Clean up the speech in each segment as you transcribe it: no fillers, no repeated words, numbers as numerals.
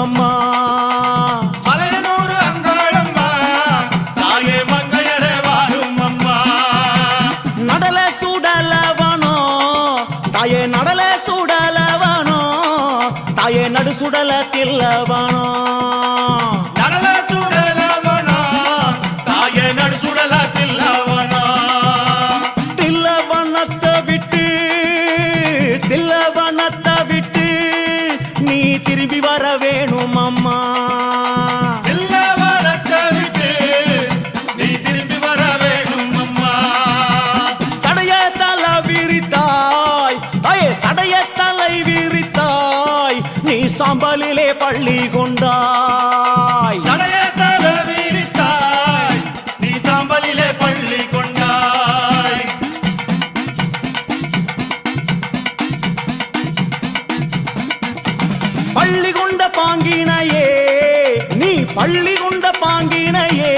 அம்மா. மலையனூர் அங்காளம்மா தாயே மங்கையரே வாரும் அம்மா. நடல சுடலவனோ தாயே நடல சுடலவனோ தாயே நடு சுடல தில்லவனோ. நடல சுடலவனோ தாயே நடு சுடல தில்லவனோ. தில்லவனத்தை விட்டு நீ திரும்பி வர வேணும் அம்மா. தில்லவனத்தை விட்டு நீ திரும்பி வர வேணும் அம்மா. சடைய தலை விரித்தாய் தாயே சடைய தலை விரித்தாய் நீ சாம்பலிலே பள்ளி கொண்டாய். சடைய தலை விரித்தாய் நீ சாம்பலிலே பள்ளி கொண்டாய். பள்ளி கொண்ட பாங்கினையே நீ பள்ளி கொண்ட பாங்கினையே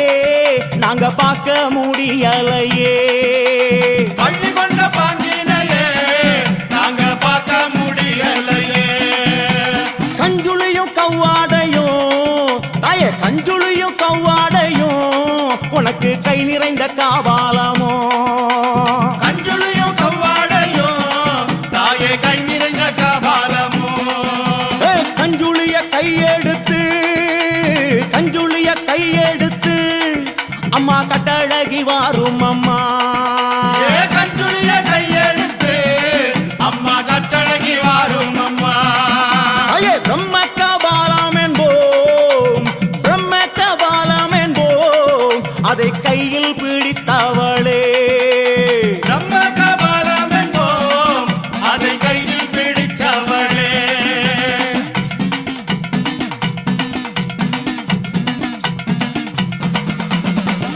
நாங்க பார்க்க முடியலையே. பள்ளி கொண்ட பாங்கினையே நாங்க பார்க்க முடியலையே. கஞ்சுளியும் கவ்வாடையும் தாயே கஞ்சுளியும் கவ்வாடையும் உனக்கு கை நிறைந்த காவாலமோ. கஞ்சுளியும் கவ்வாடையும் தாயே கை நிறைந்த காபாலமோ. கஞ்சுளிய கையெடுத்து அம்மா கட்டழகி வாரும் அம்மா. கஞ்சுளிய கையெடுத்து அம்மா கட்டழகி வாரும் அம்மா. ஐயே பிரம்ம கபாலம் என்போம் பிரம்ம கபாலம் என்போம் அதை கையில் பிடித்தவளே. பிரம்ம கபாலம் என்போம் அதை கையில் பிடித்தவளே.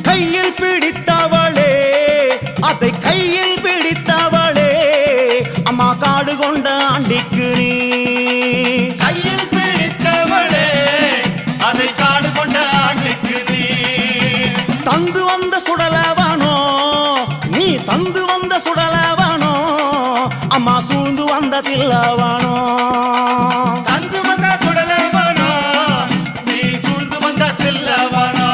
கையில் பிடித்தவளே அதை கையில் பிடித்தவளே அம்மா காடு கொண்ட ஆண்டிக்கு நீ. கையில் பிடித்தவளே அதை காடு கொண்ட ஆண்டுக்கு நீ. தந்து வந்த சுடலவனோ நீ தந்து வந்த சுடலவனோ அம்மா சூழ்ந்து வந்த தில்லவனோ. தந்து வந்த சுடலவனோ நீ சூழ்ந்து வந்த தில்லவனோ.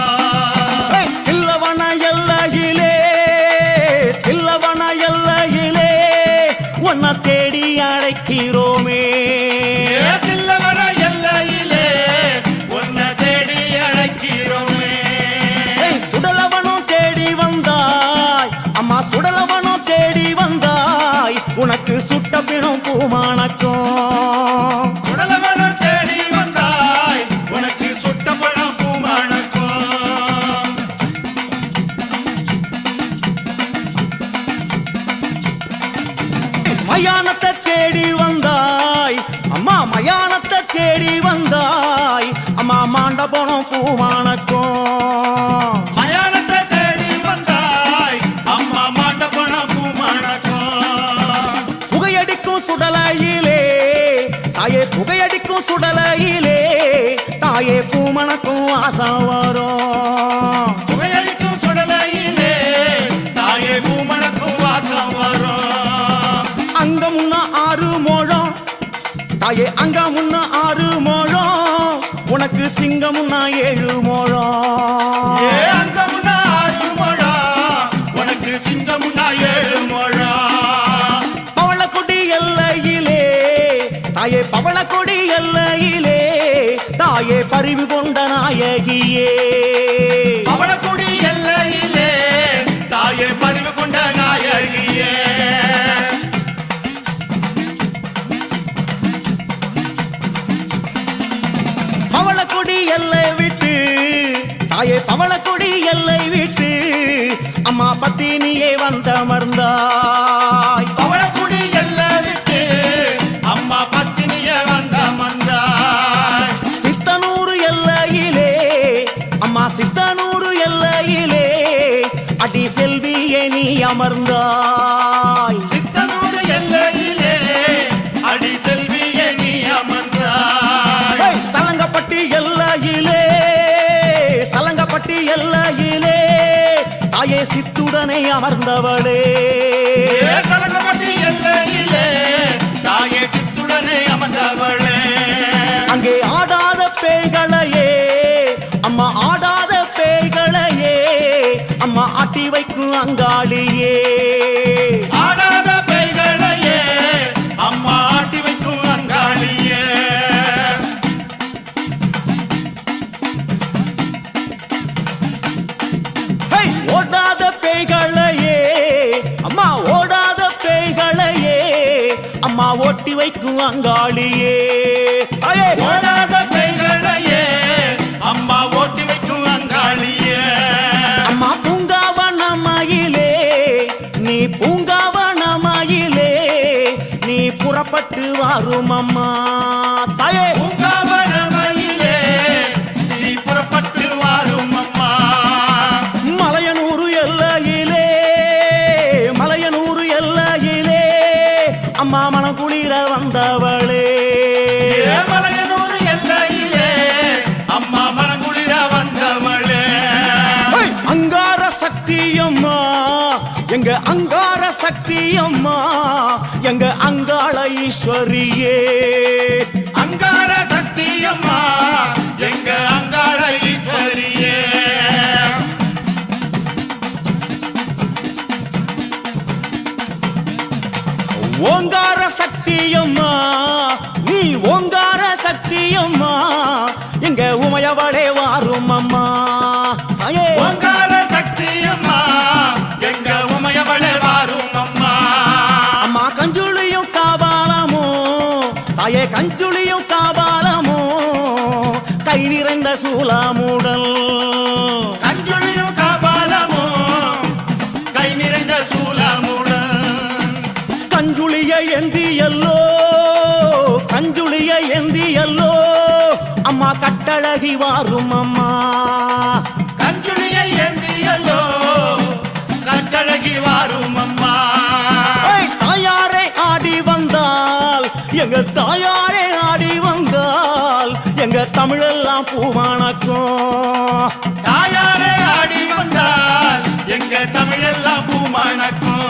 தில்லவன எல்லையிலே உன்னை தேடி அழைக்கிறோமே. தில்லவன எல்லையிலே உன்னை தேடி அழைக்கிறோமே. சுடலவனும் தேடி வந்தாய் அம்மா சுடலவனும் தேடி வந்தாய் உனக்கு சுட்ட பிணும் பூமானக்கும். சுடலவன தேடி வந்தாய் உனக்கு சுட்ட பழம் பூமானக்கும். மயானத்தை தேடி வந்தாய் அம்மா மயானத்தை தேடி வந்தாய் அம்மா மாண்ட போனோம் பூமானக்கும். மயானத்தை தேடி வந்தாய் அம்மா மாட்ட பணம் பூமானக்கும். புகையடிக்கும் சுடலையிலே தாயே புகையடிக்கும் சுடலையிலே தாயே பூமணக்கும் ஆசை வரும். புகையடிக்கும் சுடலையிலே தாயே பூமணக்கும் வாசம் வரும். அங்க முன்ன 6 முழம் தாயே அங்க முன்ன 6 முழம் உனக்கு சிங்கம் முன்னா 7 முழம். அங்க முன்னா 6 முழம் உனக்கு சிங்கம் முன்னா 7 முழம். பவளக்கொடி எல்லையிலே தாயே பவளக்கொடி எல்லையிலே தாயே பரிவு கொண்ட நாயகியே. பவளக்கொடி எல்லையிலே தாயே பரிவு கொண்ட நாயகியே. பவளக்கொடி எல்லை விட்டு தாயே பவளக்கொடி எல்லை விட்டு அம்மா பத்தினியே வந்தமர்ந்தாய். பவளக்கொடி எல்லை விட்டு அம்மா பத்தினியே வந்தமர்ந்தாய். சித்தனூர் எல்லையிலே அம்மா சித்தனூர் எல்லையிலே அடி செல்வியே நீ அமர்ந்தாய். சித்தனூர் எல்லையிலே அடி செல்வியே நீ அமர்ந்தாய். சலங்கப்பட்டி எல்லையிலே எல்லையிலே தாயே சித்துடனை அமர்ந்தவளே. சலங்கப்பட்டி எல்லையிலே தாயே சித்துடனை அமர்ந்தவளே. அங்கே ஆடாத ஆட்டி வைக்கும் அங்காளியே. ஆடாத பேய்களையே அம்மா ஆட்டி வைக்கும் அங்காளியே. ஓடாத பேய்களையே அம்மா, ஓடாத பேய்களையே அம்மா ஓட்டி வைக்கும் அங்காளியே. ஓடாத பேய்களையே அம்மா ஓட்டி வைக்கும் அங்காளியே. அம்மா பூங்காவனமயிலே, நீ பூங்காவனமயிலே நீ புறப்பட்டு வாரும் அம்மா தாயே. பூங்காவனமயிலே நீ புறப்பட்டு வாரும் அம்மா. மலையனூர் எல்லையிலே, மலையனூர் எல்லையிலே அம்மா மனக்குளிர வந்தவளே. மலையனூர் எல்லையிலே அம்மா மனங்குளிர வந்தவளே. அங்கார சக்தியம்மா, எங்க அங்கார சக்தியம்மா, எங்க அங்காள ஈஸ்வரியே. அங்கார சக்தியம்மா எங்க அங்காள ஈஸ்வரியே. ஓங்கார சக்தியம்மா, நீ ஓங்கார சக்தியம்மா, எங்க உமையவளே வாரும் அம்மா. ஓங்கார சக்தியம்மா எங்க உமையவளே வாரும் அம்மா. அம்மா கஞ்சுளியும் காபாலமோ தாயே, கஞ்சுளியும் காபாலமோ கை நிறைந்த சூலாமுடல். கஞ்சுளியும் காபாலமோ கை நிறைந்த சூலமுடன். கஞ்சுளிய எந்தியல்லோ, கஞ்சுளிய எந்தியல்லோ அம்மா கட்டழகி வாரும் அம்மா. கஞ்சுளியை ஏந்தியல்லோ கட்டழகி வாரும் அம்மா. தாயாரே ஆடி வந்தால், எங்க தாயாரே ஆடி வந்தால் எங்க தமிழெல்லாம் பூவானக்கும். தாயாரே ஆடி வந்தால் எங்க தமிழெல்லாம் பூமணக்கும்.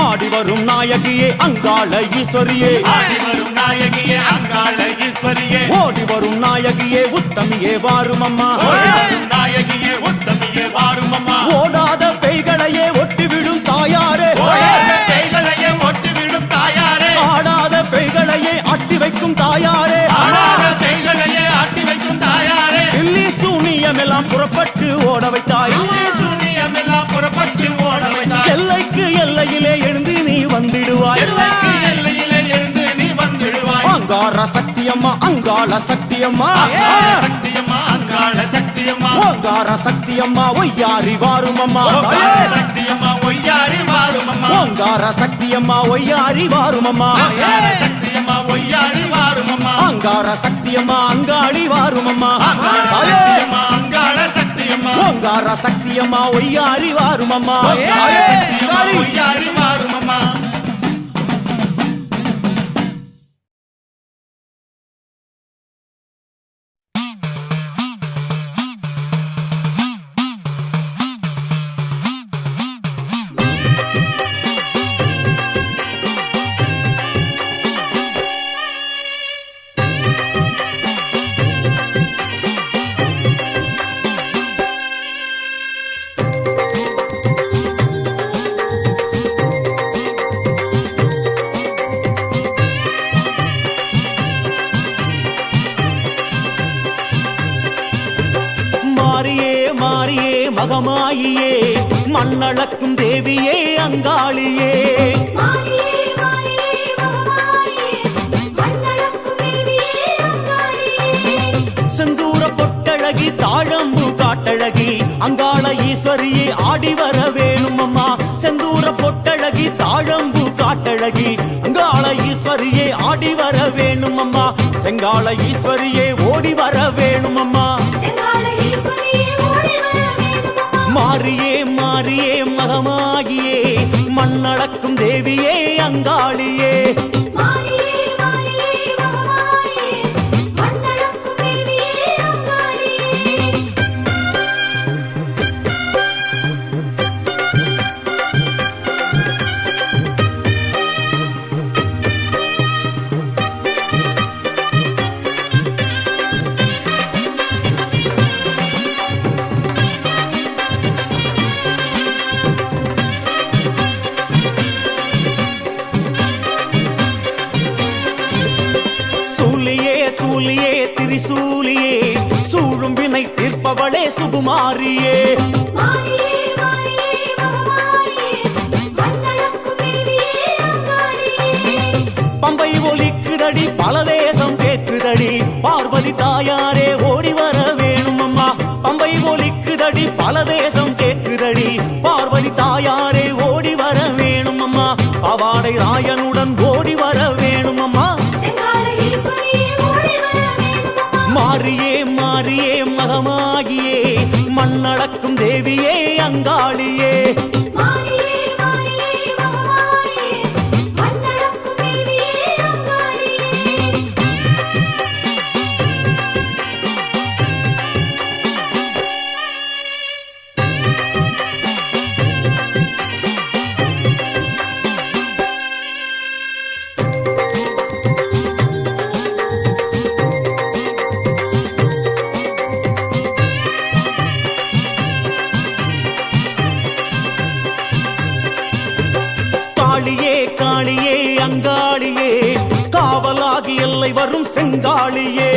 ஆடி வரும் நாயகியே அங்காள ஈஸ்வரியே, ஆடி வரும் நாயகியே அங்காள ஈஸ்வரியே. ஓடி வரும் நாயகியே உத்தமியே வாரும் அம்மா. ஓடி வரும் நாயகியே உத்தமியே வாரும் அம்மா. ஓடாத பேய்களையே ஒட்டிவிடும் தாயாரே, ஓடாத பேய்களையே ஒட்டிவிடும் தாயாரே. ஆடாத பேய்களையே ஆட்டி வைக்கும் தாயாரே. ஆடாத பேய்களையே ஆட்டி வைக்கும் தாயாரே. தில்லி சூனியமெல்லாம் புறப்பட்டு ஓட வைத்தாய். சூனியமெல்லாம் புறப்பட்டு ஓட வைத்தாய். எல்லைக்கு எல்லையிலே எழுந்து நீ வந்திடுவாய். எல்லைக்கு எல்லையிலே எழுந்து நீ வந்திடுவாய். அங்கார சக்தியம்மா, அங்காள சக்தியம்மா, அங்காள சக்தியம்மா அங்காள சக்தியம்மா. ஓங்கார சக்தியம்மா ஒய்யாரி வாரும் அம்மா. ஓங்கார சக்தியம்மா ஒய்யாரி வாரும் அம்மா. ஓங்கார சக்தியம்மா ஒய்யாரி வாரும் அம்மா. அங்காள சக்தியம்மா ஒய்யாரி வாரும் அம்மா. அங்கார சக்தியம்மா அங்காளி வாரும் அம்மா. அங்காள சக்தியம்மா அங்காள சக்தியம்மா. ஓங்கார சக்தியம்மா ஒய்யாரி வாரும் அம்மா. ஓங்கார சக்தியம்மா ஒய்யாரி வாரும் அம்மா. மகமாயியே மண்ணளக்கும் தேவியே அங்காளியே. செந்தூர பொட்டழகி தாழம்பு காட்டழகி அங்காள ஈஸ்வரியே ஆடி வர வேணும் அம்மா. செந்தூர பொட்டழகி தாழம்பு காட்டழகி அங்காள ஈஸ்வரியே ஆடி வர வேணும் அம்மா. செங்காள ஈஸ்வரியே ஓடி வர வேணும் அம்மா. மாரியே மாரியே மகமாகியே மண்ணளக்கும் தேவியே அங்காளியே. வாழ்பவளே சுகுமாரியே பம்பை ஒலிக்குதடி பல தேசம் கேட்குதடி பார்வதி தாயாரே ஓடி வர வேணும் அம்மா பம்பை ஒலிக்குதடி பல தேசம் கேட்குதடி பார்வதி தாயாரே ஓடி வர வேணும் அம்மா பாவாடை ராயனுடன் ஓடி வர வேணும் அம்மா மாரியே மாரியே மகமாகியே மண்ணடக்கும் தேவியே அங்காளியே காளியே காளியே அங்காளியே காவலாகி எல்லை வரும் செங்காளியே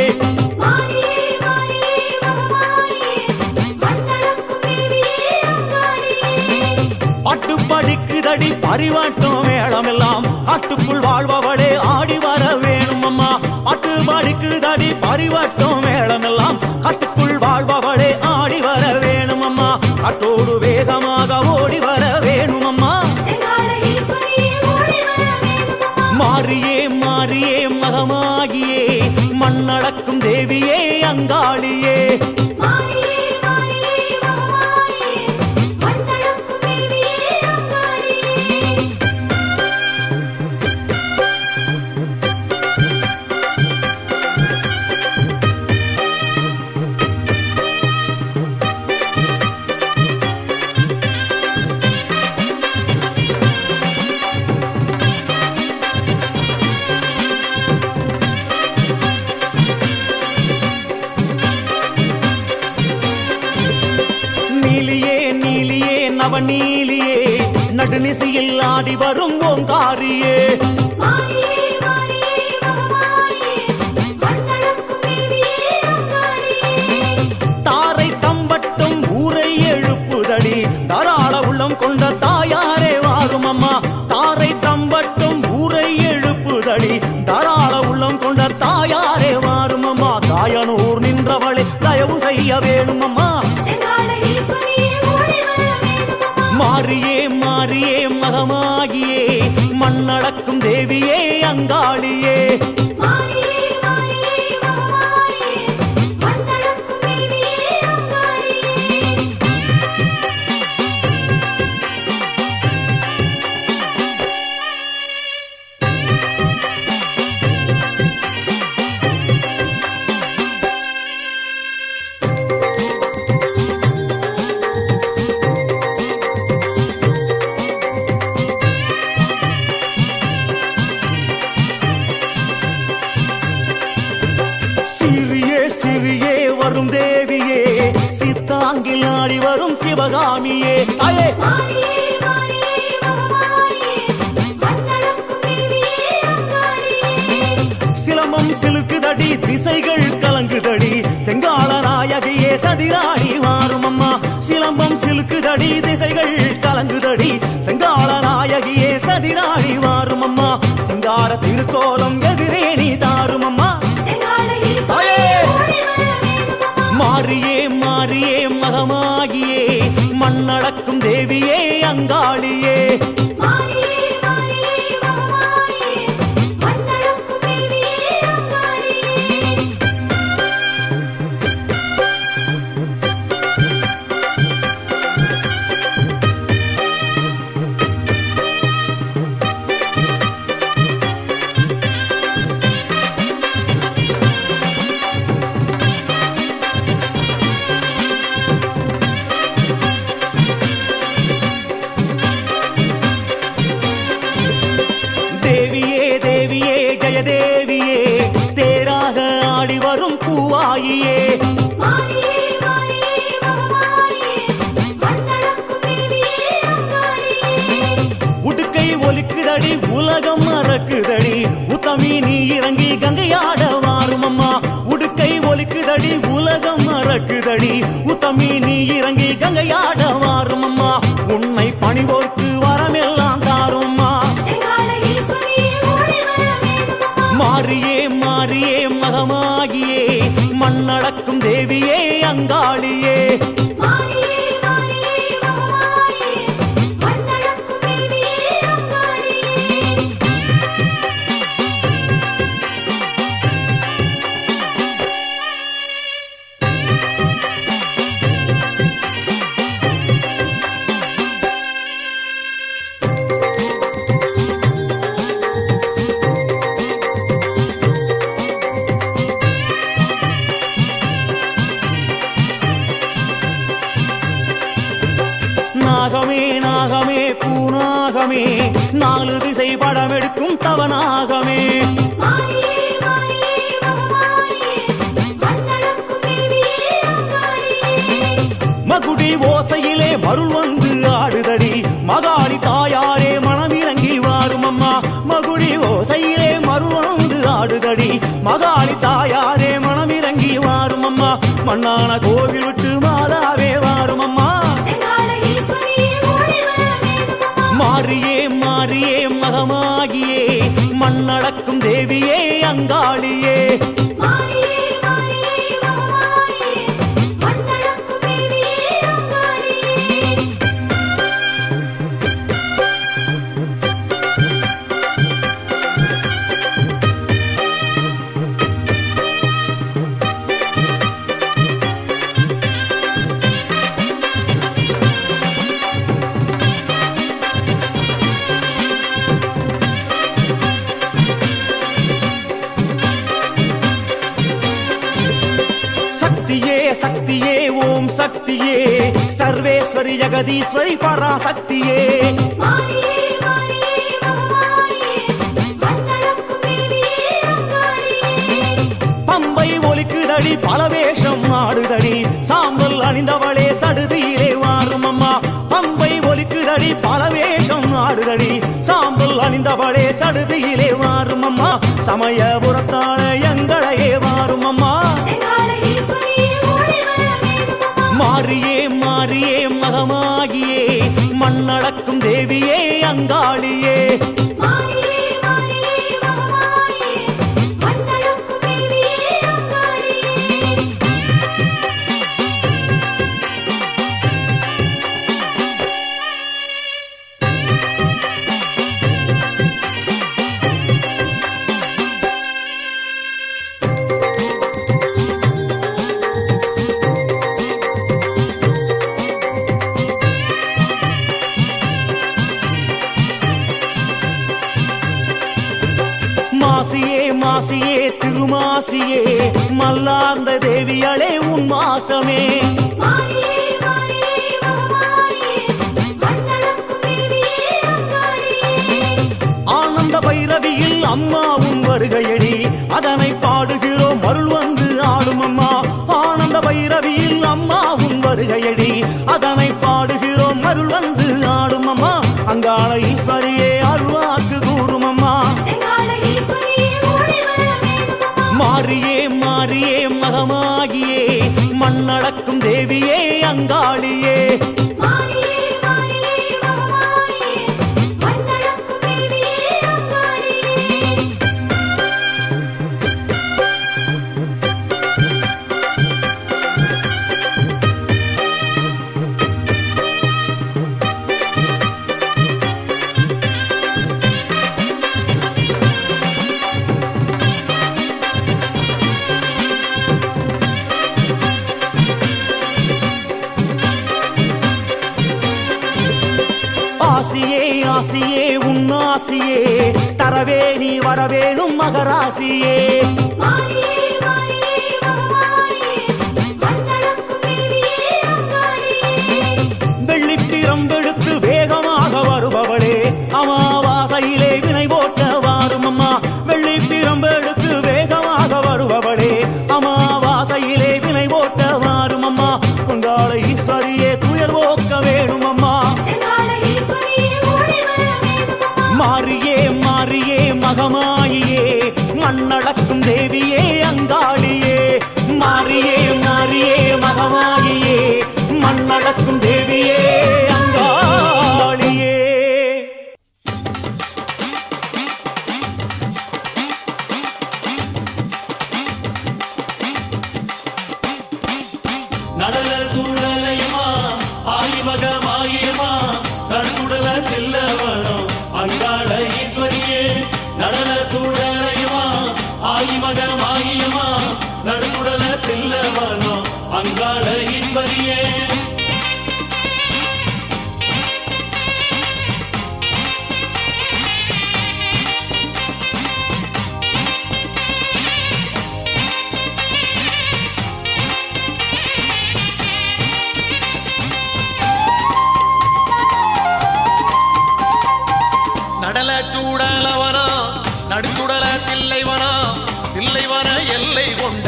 பாட்டு படிக்குதடி பரிவாட்டம் மேளமெல்லாம் காட்டுக்குள் வாழ்பவளே ஆடி வர வேணும் அம்மா பாட்டு படிக்குதடி பரிவாட்டம் மேளமெல்லாம் காட்டுக்குள் வாழ்பவளே ஆடி வர வேணும் அம்மா காட்டோடு வேகமாக ஓடி வர வேணும் அம்மா மாரியே மாரியே மகமாகியே மண்ணடக்கும் தேவியே அங்காளியே நீலியே நடுநிசையில் ஆடி வரும் ஓங்காரியே தாரை தம்பட்டும் ஊரை எழுப்புதடி தாராள உள்ளம் கொண்ட தாயாரே வாரும் அம்மா தாரை தம்பட்டும் ஊரை எழுப்புதடி தாராள உள்ளம் கொண்ட தாயாரே வாரும் அம்மா தாயனூர் நின்றவளை தயவு செய்ய வேணும் அம்மா மாரியே மாரியே மகமாகியே மண்ணடக்கும் தேவியே அங்காளியே சிறியே வரும் தேவியே சித்தாங்கில் ஆடி வரும் சிவகாமியே அயே சிலம்பம் சிலுக்குதடி திசைகள் கலங்குதடி செங்கால நாயகியே சதிராடி வாரும் அம்மா சிலம்பம் சிலுக்குதடி திசைகள் கலங்குதடி செங்கால நாயகியே சதிராடி வாரும் அம்மா சிங்கார திருக்கோலம் எதிரே நீ தாரும் அம்மா மாரியே மாரியே மகமாகியே மண்ணடக்கும் தேவியே அங்காளியே தேவியே தேராக ஆடி வரும் பூவாயியே உடுக்கை ஒலிக்குதடி உலகம் மறக்குதடி உத்தமி நீ இறங்கி கங்கையாட வாரும் அம்மா உடுக்கை ஒலிக்குதடி உலகம் மறக்குதடி கௌதமி நீ இறங்கி கங்கையாட வாரும் அம்மா உன்னை பணிவோர்க்கு வரமெல்லாம் தாரும்மா மாறியே மாறியே மகமாகியே மண்ணடக்கும் தேவியே அங்காளியே நாகமே நாகமே பூநாகமே நாலு திசை படமெடுக்கும் தவநாகமே மகுடி ஓசையிலே மருள் வந்து ஆடுதடி மகாளி தாயாரே மனமிறங்கி வாரும் அம்மா மகுடி ஓசையிலே மருள் வந்து ஆடுதடி மகாளி தாயாரே மனமிறங்கி வாரும் அம்மா மண்ணான கோவில் விட்டு மாதாவே வாரும் அம்மா மாறியே மாறியே மகமாகியே மண்ணடக்கும் தேவியே அங்காளியே சக்தியே ஓம் சக்தியே சர்வேஸ்வரி ஜெகதீஸ்வரி பராசக்தியே பம்பை ஒலிக்குதடி பலவேஷம் ஆடுதடி சாம்பல் அணிந்தவளே சடுதியிலே வாரும் அம்மா பம்பை ஒலிக்குதடி பலவேஷம் ஆடுதடி சாம்பல் அணிந்தவளே சடுதியிலே வாரும் அம்மா சமயபுரத்தான எங்களையே வாரும் அம்மா மாறியே மாறியே மகமாகியே மண்ணடக்கும் தேவியே அங்காளியே மாசியே மாசியே திருமாசியே மல்லார்ந்த தேவியளே உன் மாசமே ஆனந்த பைரவியில் அம்மாவும் வருகையடி அதனை பாடுகிறோம் அருள் வந்து ஆடும் அம்மா ஆனந்த பைரவியில் அம்மாவும் வருகையடி அதனை பாடுகிறோம் அருள் வந்து ஆடும் அம்மா அங்காள ஈஸ்வரியே அருள்வாக்கு கூறும் அம்மா மாறியே மாறியே மகமாகியே மண்ணடக்கும் தேவியே அங்காளியே ஆசியே ஆசியே உன்னாசியே தரவே நீ வரவேணும் மகராசியே வெள்ளிப்பிரம்பெடுத்து வேகமாக வருபவளே அமாவாசையிலே வினை போட்ட வாரும் அம்மா வெள்ளிப்பிரம்பெடுத்து வேகமாக வருபவளே அமாவாசையிலே வினை போட்ட வாரும் அம்மா உங்காள ஈஸ்வரியே துயர் போக்க வேணும் அம்மா மாறியே மாறியே மகமாயியே மண்ணடக்கும் தேவியே அங்காளியே மாறியே மாறியே மகமாயியே கற்பக மாயம்மா நடுக்குடல தில்லவனோ அங்காள ஈஸ்வரியே நடல சூடலவனா நடுச்சுடல தில்லைவனா தில்லைவன எல்லை கொண்ட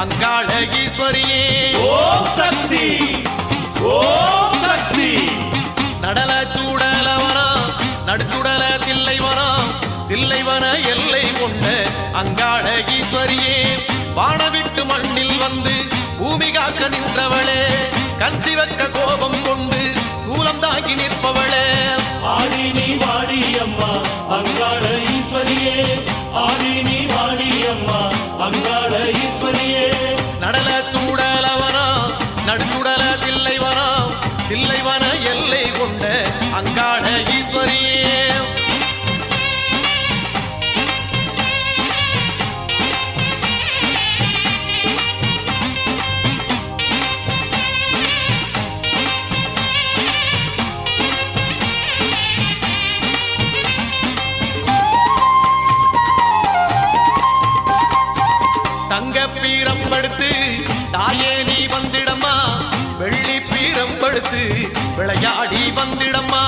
அங்காள ஈஸ்வரியே ஓம் சக்தி ஓம் சக்தி நடல சூடலவனா நடுச்சுடல தில்லைவனா தில்லைவன எல்லை கொண்ட அங்காள ஈஸ்வரியே வானவிட்டு மண்ணில் வந்து பூமி காக்க நின்றவளே கண் சிவக்க கோபம் கொண்டு சூலம் தாங்கி நிற்பவளே ஆடி நீ வாடி அம்மா அங்காள ஈஸ்வரியே ஆடி நீ வாடி அம்மா அங்காள ஈஸ்வரியே நடல சூடலவனா நடுச்சுடல தில்லைவனா தில்லைவன எல்லை கொண்ட அங்காள ஈஸ்வரியே தங்க பீரம் படுத்து தாயே நீ வந்திடம்மா வெள்ளி பீரம் படுத்து விளையாடி வந்திடம்மா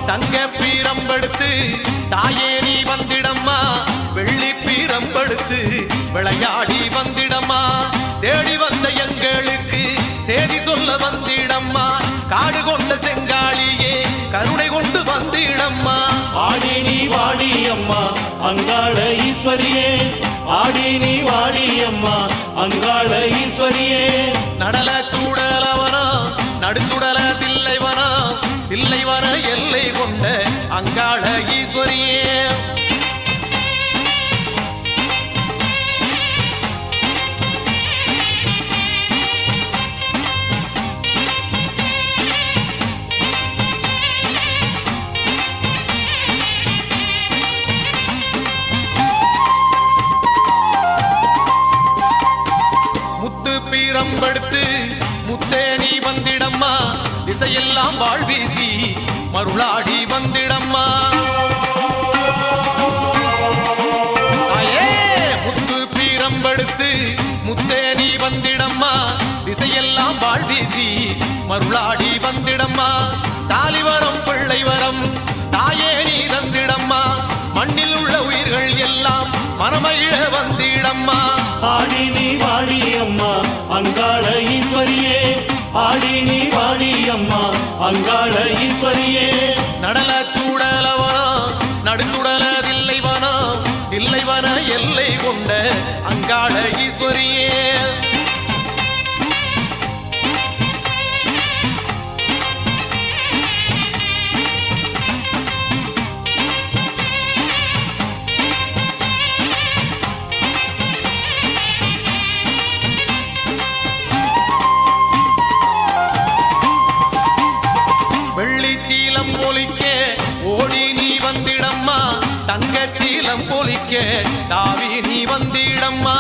தங்க பீரம் படுத்து தாயே நீ வந்திடம்மா வெள்ளி பீரம் படுத்து விளையாடி வந்திடம்மா தேடி வந்த எங்களுக்கு சேதி சொல்ல வந்திடம்மா காடு கொண்ட செங்காளியே கருணை கொண்டு வந்திடம்மா ஆடி நீ வாடி அம்மா அங்காள ஈஸ்வரியே ஆடி நீ வாடி அம்மா அங்காள ஈஸ்வரியே நடல சூடலவனா நடுச்சுடல தில்லைவனா தில்லைவன எல்லை கொண்ட அங்காள ஈஸ்வரியே முத்து பீரம் படுத்து முத்தே நீ வந்திடம்மா திசையெல்லாம் வாழ்வீசி மருளாடி வந்திடம்மா தாயே முத்து பீரம் படுத்து முத்தே நீ வந்திடம்மா திசையெல்லாம் வாழ்வீசி மருளாடி வந்திடம்மா தாலிவரம் பிள்ளை வரம் தாயே நீ தந்திடம்மா மண்ணில் உள்ள உயிர்கள் எல்லாம் மனமகிழ வந்திடம்மா ஆடி நீ வாடி அம்மா அங்காள ஈஸ்வரியே ஆடி நீ வாடி அம்மா அங்காள ஈஸ்வரியே நடல சூடலவனா நடுச்சுடல தில்லைவனா தில்லைவன எல்லை கொண்ட அங்காள ஈஸ்வரியே வெள்ளிச்சீலம் ஒலிக்க ஓடி நீ வந்திடம்மா தங்கச்சீலம் ஒலிக்க தாவி நீ வந்திடம்மா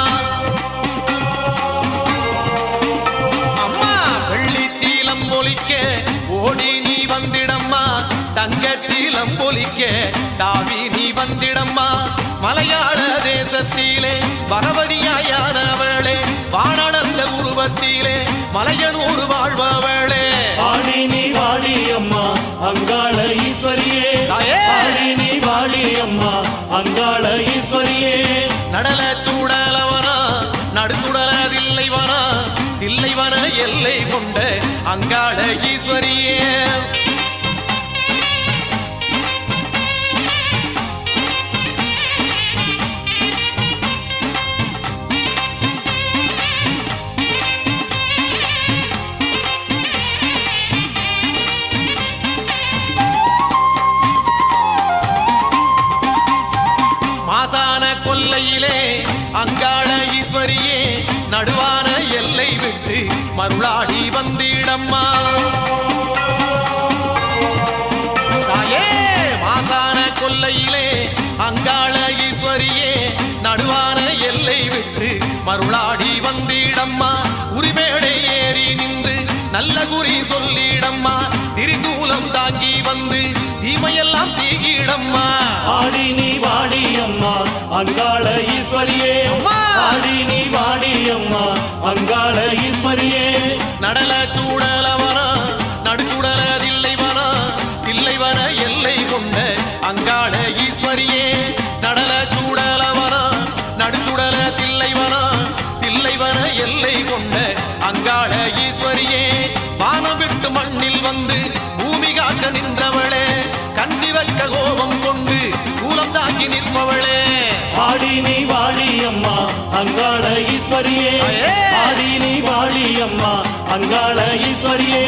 அம்மா வெள்ளிச்சீலம் ஒலிக்க ஓடி நீ வந்திடம்மா தங்கச்சீலம் ஒலிக்க தாவி நீ வந்திடம்மா மலையாள தேசத்திலே பகவதியாயானவளே வானடந்த உருவத்திலே மலையனூர் வாழ்பவளே ஆடி நீ வாடி அம்மா அங்காள ஈஸ்வரியே ஆடி நீ வாடி அம்மா அங்காள ஈஸ்வரியே நடல சூடலவனா நடுச்சுடல தில்லைவனா தில்லைவன எல்லை கொண்ட அங்காள ஈஸ்வரியே மாசான கொல்லையிலே அங்காள ஈஸ்வரியே நடுவான எல்லை விட்டு மருளாடி வந்திடம்மா தாயே மாசான கொல்லையிலே அங்காள ஈஸ்வரியே நடுவான எல்லை விட்டு மருளாடி வந்திடம்மா உரிமேடை ஏறி நின்று நல்ல குறி சொல்லிடம்மா திரிசூலம் தாங்கி வந்து தீமையெல்லாம் சீகிடம்மா ஆடி நீ வாடி அம்மா அங்காள ஈஸ்வரியே ஆடி நீ வாடி அம்மா அங்காள ஈஸ்வரியே நடல சூடலவனா நடுச்சுடல தில்லைவனா தில்லைவன எல்லை கொண்ட அங்காள ஈஸ்வரியே நடல சூடலவனா நடுச்சுடல தில்லைவனா தில்லைவன எல்லை கொண்ட அங்காள ஈஸ்வரியே வானம் விட்டு மண்ணில் வந்து பூமி காக்க நின்றவளே கஞ்சி வைக்க கோபம் கொண்டு சூலம் தாக்கி நிற்பவளே ஆடி நீ வாடி அம்மா அங்காள ஈஸ்வரியே ஆடி நீ வாடி அம்மா அங்காள ஈஸ்வரியே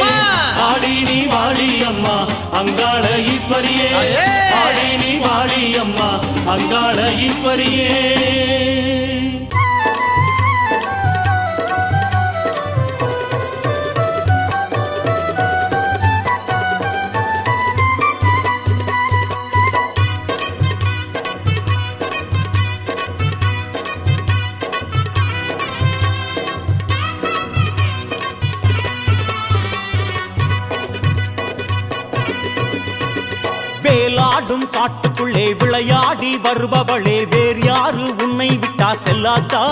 ஆடி நீ வாடி அம்மா அங்காள ஈஸ்வரியே ஆடி நீ வாடி அம்மா அங்காள ஈஸ்வரியே வேலாடும் காட்டுக்குள்ளே விளையாடி வருபவளே வேறு யாரு உன்னை விட்டா செல்லாத்தா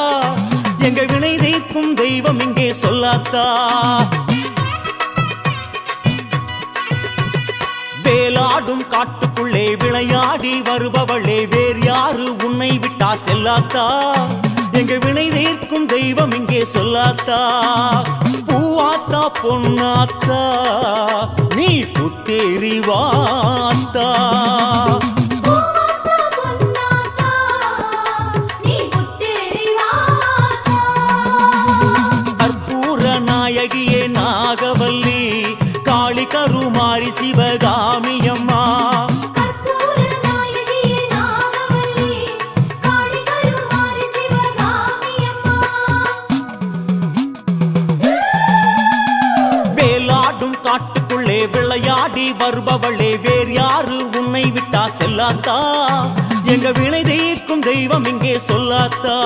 எங்க வினை தீர்க்கும் தெய்வம் இங்கே சொல்லாத்தா வேலாடும் காட்டுக்குள்ளே விளையாடி வருபவளே வேறு யாரு உன்னை விட்டா செல்லாத்தா எங்க வினை தீர்க்கும் தெய்வம் இங்கே சொல்லாத்தா பூவாத்தா பொன்னாத்தா நீ புத்தேறிவாத்தா கற்பூர நாயகியே நாகவல்லி காளி கருமாரி சிவகாமியம்மா காட்டுக்குள்ளே விளையாடி வருபவளே வேறு யாரு உன்னை விட்டா செல்லாத்தா எங்க வினை தீர்க்கும் தெய்வம் இங்கே சொல்லாத்தா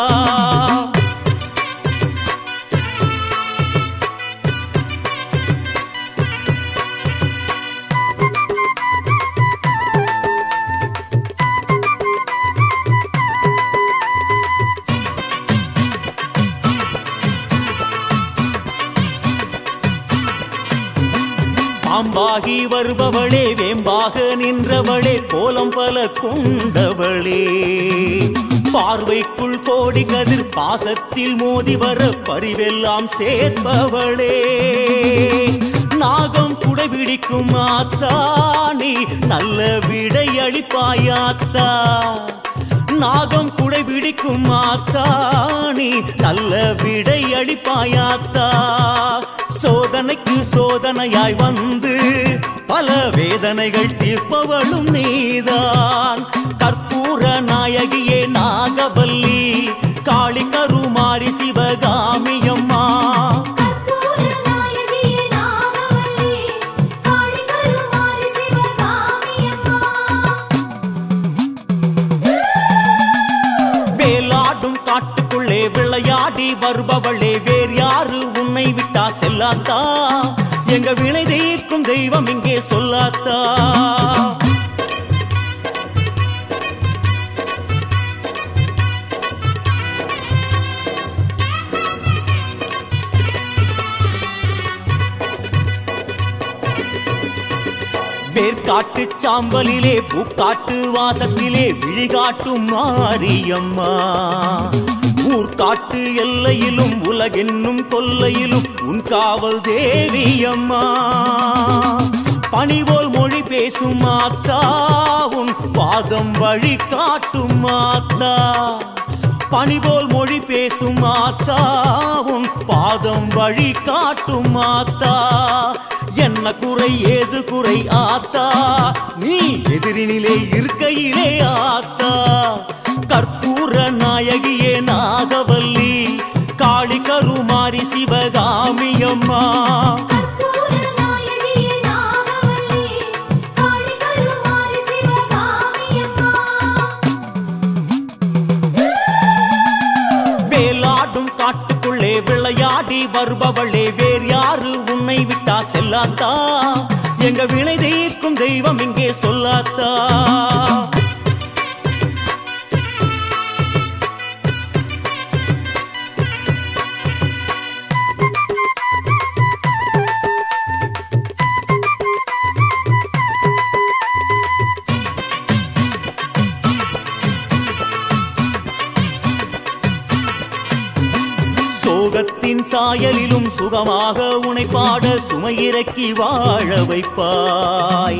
பாம்பாகி வருபவளே வேம்பாக நின்றவளே கோலம் பல கொண்டவளே பார்வைக்குள் கோடி கதிர் பாசத்தில் மோதி வர பரிவெல்லாம் சேர்ப்பவளே நாகம் குடைபிடிக்கும் ஆத்தா நீ நல்ல விடை அளிப்பாயாத்தா நாகம் குடைபிடிக்கும் ஆத்தா நீ நல்ல விடை அளிப்பாயாத்தா சோதனைக்கு சோதனையாய் வந்து பல வேதனைகள் தீர்ப்பவளும் நீதான் கற்பூர நாயகியே நாகவல்லி காளி கருமாரி சிவகாமியம்மா வேலாடும் காட்டுக்குள்ளே விளையாடி வருபவளே வேறு யாரு உன்னை விட்டா செல்லாத்தா எங்க வினை தீர்க்கும் தெய்வம் இங்கே சொல்லாத்தா வேர்காட்டு சாம்பலிலே பூக்காட்டு வாசத்திலே விழிகாட்டும் மாரியம்மா ஊர்காட்டு எல்லையிலும் உலகென்னும் கொல்லையிலும் உன் காவல் தேவியம்மா பணிபோல் மொழி பேசும் மாத்தா உன் பாதம் வழி காட்டும் மாத்தா பணிபோல் மொழி பேசும் மாத்தா உன் பாதம் வழி காட்டும் மாத்தா என்ன குறை ஏது குறை ஆத்தா நீ எதிரினிலே இருக்கையிலே ஆத்தா கற்பூர நாயகியே நாகவல்லி காளி கருமாரி சிவகாமியம்மா விளையாடி வருபவளே வேறு யாரு உன்னை விட்டா செல்லாத்தா எங்க வினை தீர்க்கும் தெய்வம் இங்கே சொல்லாத்தா சோகத்தின் சாயலிலும் சுகமாக உனை பாட சுமையிறக்கி வாழ வைப்பாய்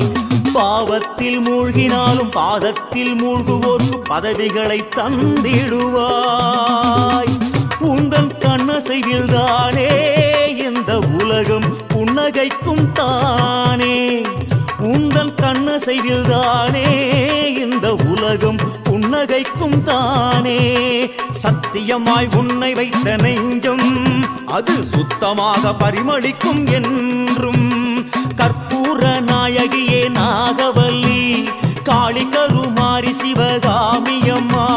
பாவத்தில் மூழ்கினாலும் பாதத்தில் மூழ்குவோர்க்கு பதவிகளை தந்திடுவாய் உந்தன் கண்ணசைவில் தானே இந்த உலகம் புன்னகைக்கும் தானே உந்தன் கண்ணசைவில் தானே இந்த உலகம் புன்னகைக்கும் தானே சத்தியமாய் உன்னை வைத்த நெஞ்சம் அது சுத்தமாக பரிமளிக்கும் என்றும் கற்பூர நாயகியே நாகவல்லி காளி கருமாரி சிவகாமியம்மா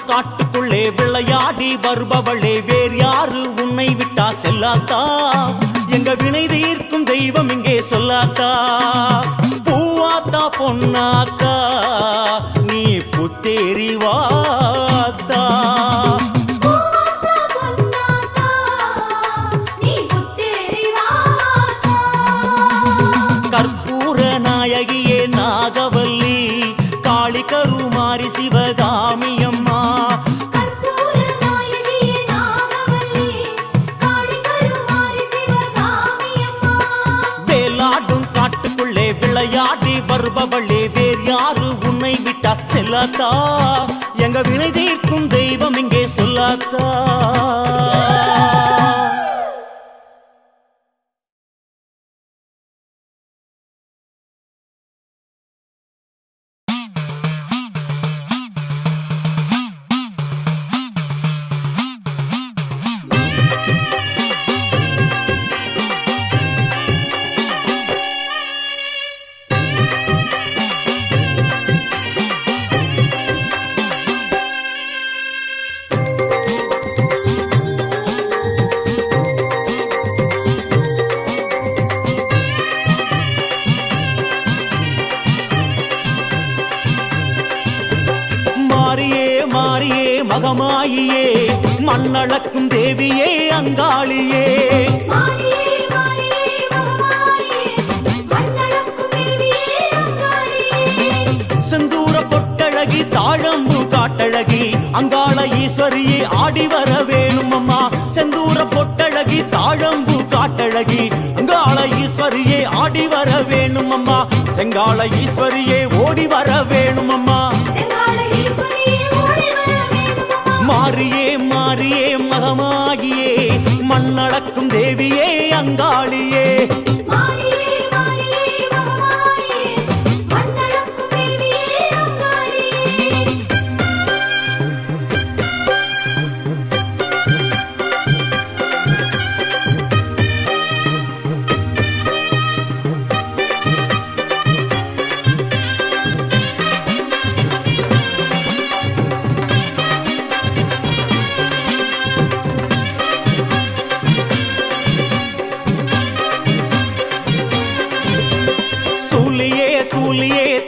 காட்டுக்குள்ளே விளையாடி வருபவளே வேறு யாரு உன்னை விட்டா செல்லாத்தா எங்க வினை தீர்க்கும் தெய்வம் இங்கே சொல்லாத்தா பூவாத்தா பொன்னாத்தா நீ புத்தேரி வாத்தா கற்பூர நாயகியே நாகவல்லி காளி கருமாரி சிவகாமியம்மா வேலாடும் காட்டுக்குள்ளே விளையாடி வருபவளே வேறு யாரு உன்னை விட்டா செல்லாத்தா எங்க வினை தீர்க்கும் தெய்வம் இங்கே சொல்லாத்தா மகமாயியே மண்ணளக்கும் தேவியே அங்காளியே செந்தூர பொட்டழகி தாழம்பு காட்டழகி அங்காள ஈஸ்வரியே ஆடி வர வேணும் அம்மா செந்தூர பொட்டழகி தாழம்பு காட்டழகி அங்காள ஈஸ்வரியே ஆடி வர வேணும் அம்மா செங்காள ஈஸ்வரியே ஓடி வர வேணும் அம்மா மாரியே மாரியே மகமாகியே மண்ணளக்கும் தேவியே அங்காளியே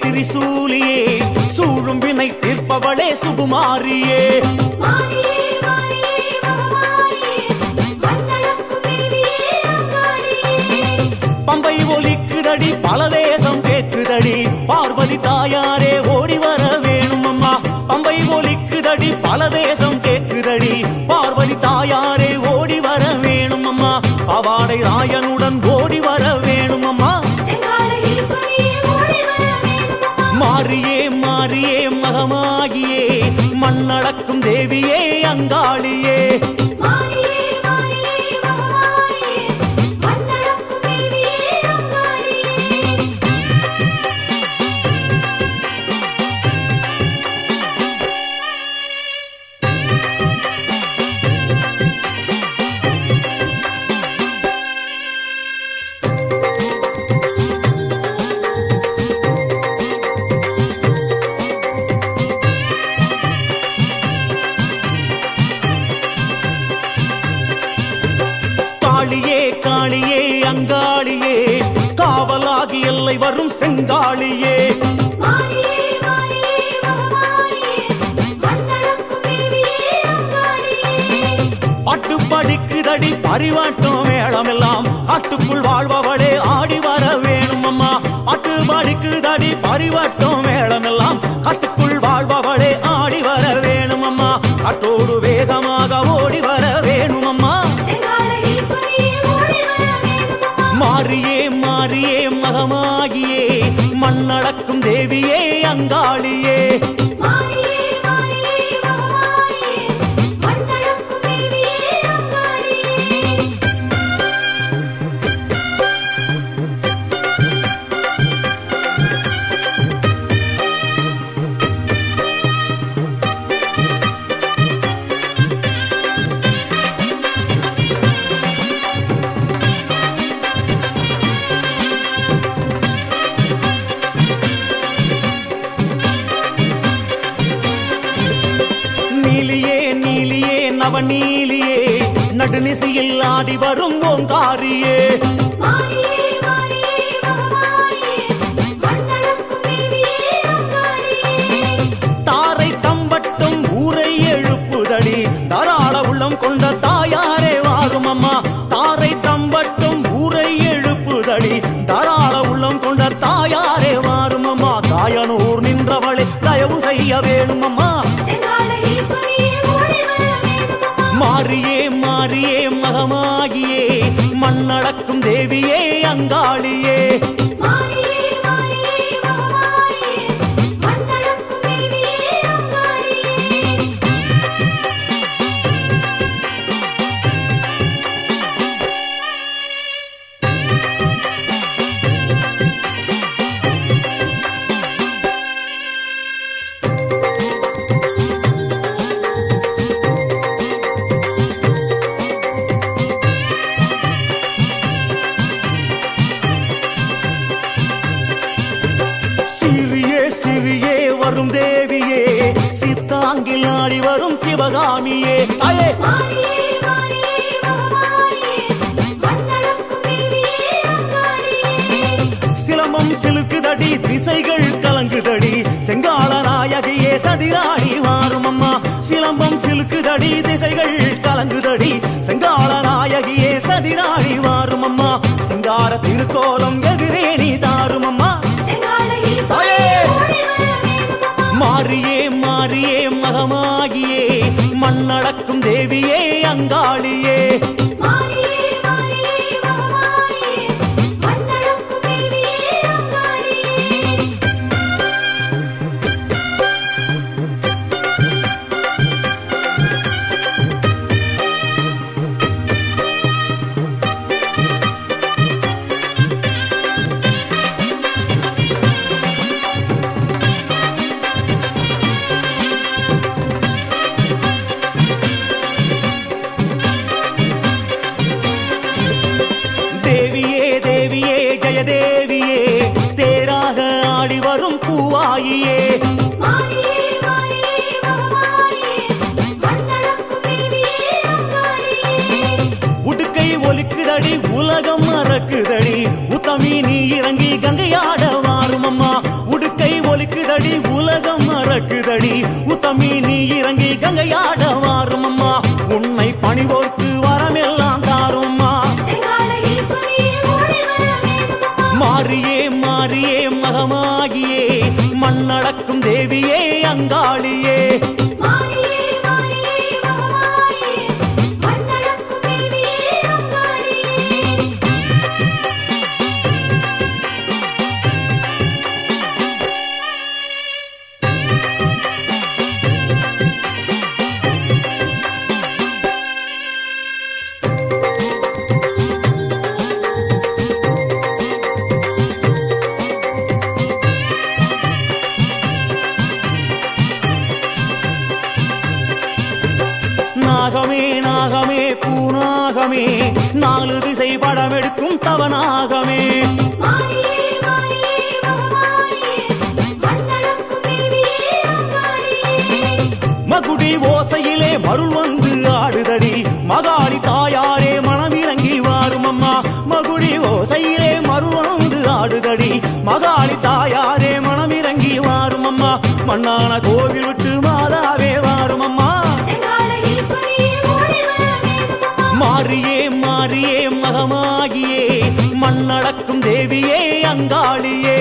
திரிசூலியே சூழும் வினை தீர்ப்பவளே சுகுமாரியே பம்பை ஒலிக்குதடி பல தேசம் கேட்குதடி பார்வதி தாயாரே ஓடி வர வேணும் அம்மா பம்பை ஒலிக்குதடி பல தேசம் கேட்குதடி பார்வதி தாயாரே ஓடி வர வேணும் அம்மா பவாடை ராயனுடன் ஓடி வர வேணும் அம்மா மாரியே மாரியே மகமாகியே மண்ணளக்கும் தேவியே அங்காளியே காளியே காளியே அங்காளியே காவலாகி எல்லை வரும் செங்காளியே பாட்டு படிக்குதடி பரிவாட்டம் மேளமெல்லாம் காட்டுக்குள் வாழ்பவளே ஆடி வர வேணும் அம்மா பாட்டு படிக்குதடி பரிவாட்டம் மேளமெல்லாம் காட்டுக்குள் வாழ்பவளே ஆடி வர வேணும் அம்மா காட்டோடு வேகமாக ஓடி வர வேணும் அம்மா மாறியே மாறியே மகமாகியே மண்ணடக்கும் தேவியே அங்காளியே நீலியே நடுநிசையில் ஆடி வரும் ஓங்காரியே தாரை தம்பட்டும் ஊரை எழுப்புதடி தாராள உள்ளம் கொண்ட தாயாரே வாரும் அம்மா தாரை தம்பட்டும் ஊரை எழுப்புதடி தாராள உள்ளம் கொண்ட தாயாரே வாரும் அம்மா தாயனூர் நின்றவளை தயவு செய்ய வேணும் அம்மா மாறியே மாறியே மகமாகியே மண்ணடக்கும் தேவியே அங்காளியே வரும் தேவியே சித்தாங்கில் ஆடி வரும் சிவகாமியே அயே சிலம்பம் சிலுக்குதடி திசைகள் கலங்குதடி செங்கால நாயகியே சதிராடி வாரும் அம்மா சிலம்பம் சிலுக்குதடி திசைகள் கலங்குதடி செங்கால நாயகியே சதிராடி வாரும் அம்மா சிங்கார திருக்கோலம் எதிரே நீ தாரும் அம்மா மாறியே மாறியே மகமாகியே மண்ணடக்கும் தேவியே அங்காளியே தேவியே தேராக ஆடி வரும் பூவாயியே உடுக்கை ஒலிக்குதடி உலகம் மறக்குதடி உத்தமி நீ இறங்கி கங்கையாட வாரும் அம்மா உடுக்கை ஒலிக்குதடி உலகம் மறக்குதடி உத்தமி நீ இறங்கி கங்கையாட வாரும் அம்மா உன்னை பணிவோர்க்கு வரமெல்லாம் தாரும் அம்மா மாறியே மாறியே மகமாகியே மண்ணடக்கும் தேவியே அங்காளியே நாகமே நாகமே பூநாகமே நாலு திசை படம் எடுக்கும் தவநாகமே மகுடி ஓசையிலே மருள் வந்து ஆடுதடி மகாளி தாயாரே மனமிறங்கி வா மண்ணான கோவில் விட்டு மாதாவே வாரும் அம்மா மாறியே மாறியே மகமாகியே மண்ணடக்கும் தேவியே அங்காளியே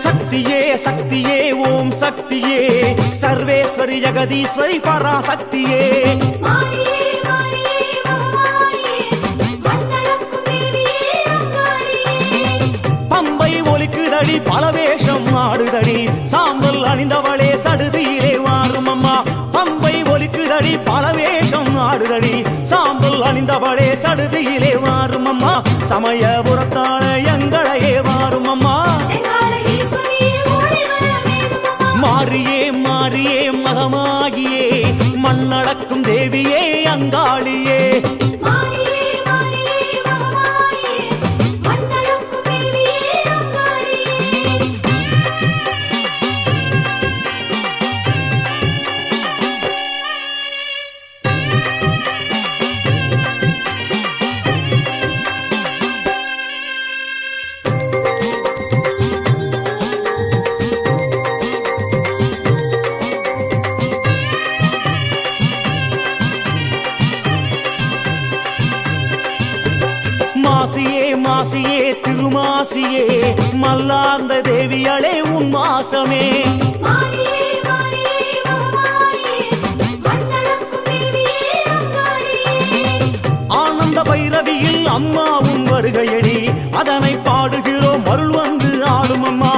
சக்தியே சக்தியே ஓம் சக்தியே சர்வேஸ்வரி ஜெகதீஸ்வரி பராசக்தியே பம்பை ஒலிக்குதடி பலவேஷம் ஆடுதடி சாம்பல் அணிந்தவளே சடுதியிலே வாரும் அம்மா பம்பை ஒலிக்குதடி பலவேஷம் ஆடுதடி சாம்பல் அணிந்தவளே சடுதியிலே வாரும் அம்மா சமயபுரத்தான எங்களையே வாரும் அம்மா மாறியே மாறியே மகமாகியே மண்ணடக்கும் தேவியே அங்காளியே மாசியே மாசியே திருமாசியே மல்லார்ந்த தேவியளே உன் மாசமே ஆனந்த பைரவியில் அம்மாவும் வருகையடி அதனை பாடுகிறோம் அருள் வந்து ஆடும் அம்மா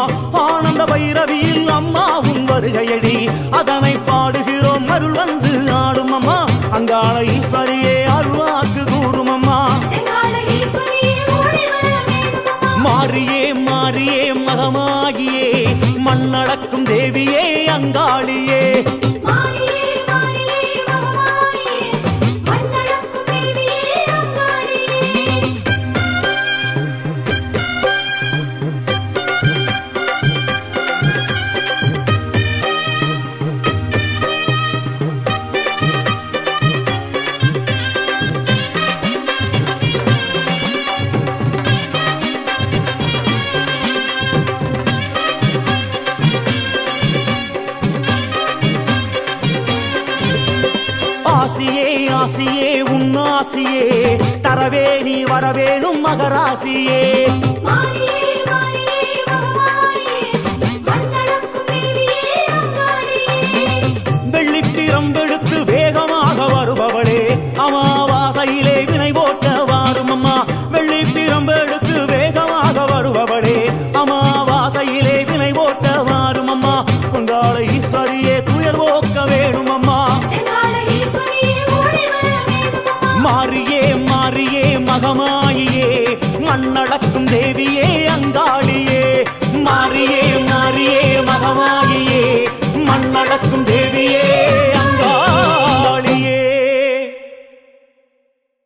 ஆனந்த பைரவியில் அம்மாவும் வருகையடி அதனை பாடுகிறோம் அருள் வந்து ஆடும் அம்மா அங்காள ஈஸ்வரியே அருள்வாக்கு கூறும் அம்மா மாறியே மாறியே மகமாகியே மண்ணடக்கும் தேவியே அங்காளியே ஆசியே ஆசியே உன்னாசியே தரவே நீ வரவேணும் மகராசியே வெள்ளிப்பிரம்பெடுத்து வேகமாக வருபவளே அமாவாசையிலே வினை போட்ட வாரும் அம்மா வெள்ளிப்பிரம்பெடுத்து வேகமாக வருபவளே அமாவாசையிலே வினை போட்ட வாரும் அம்மா உங்காள ஈஸ்வரியே துயர் போக்க வேணும் அம்மா மாறியே மாறியே மகமா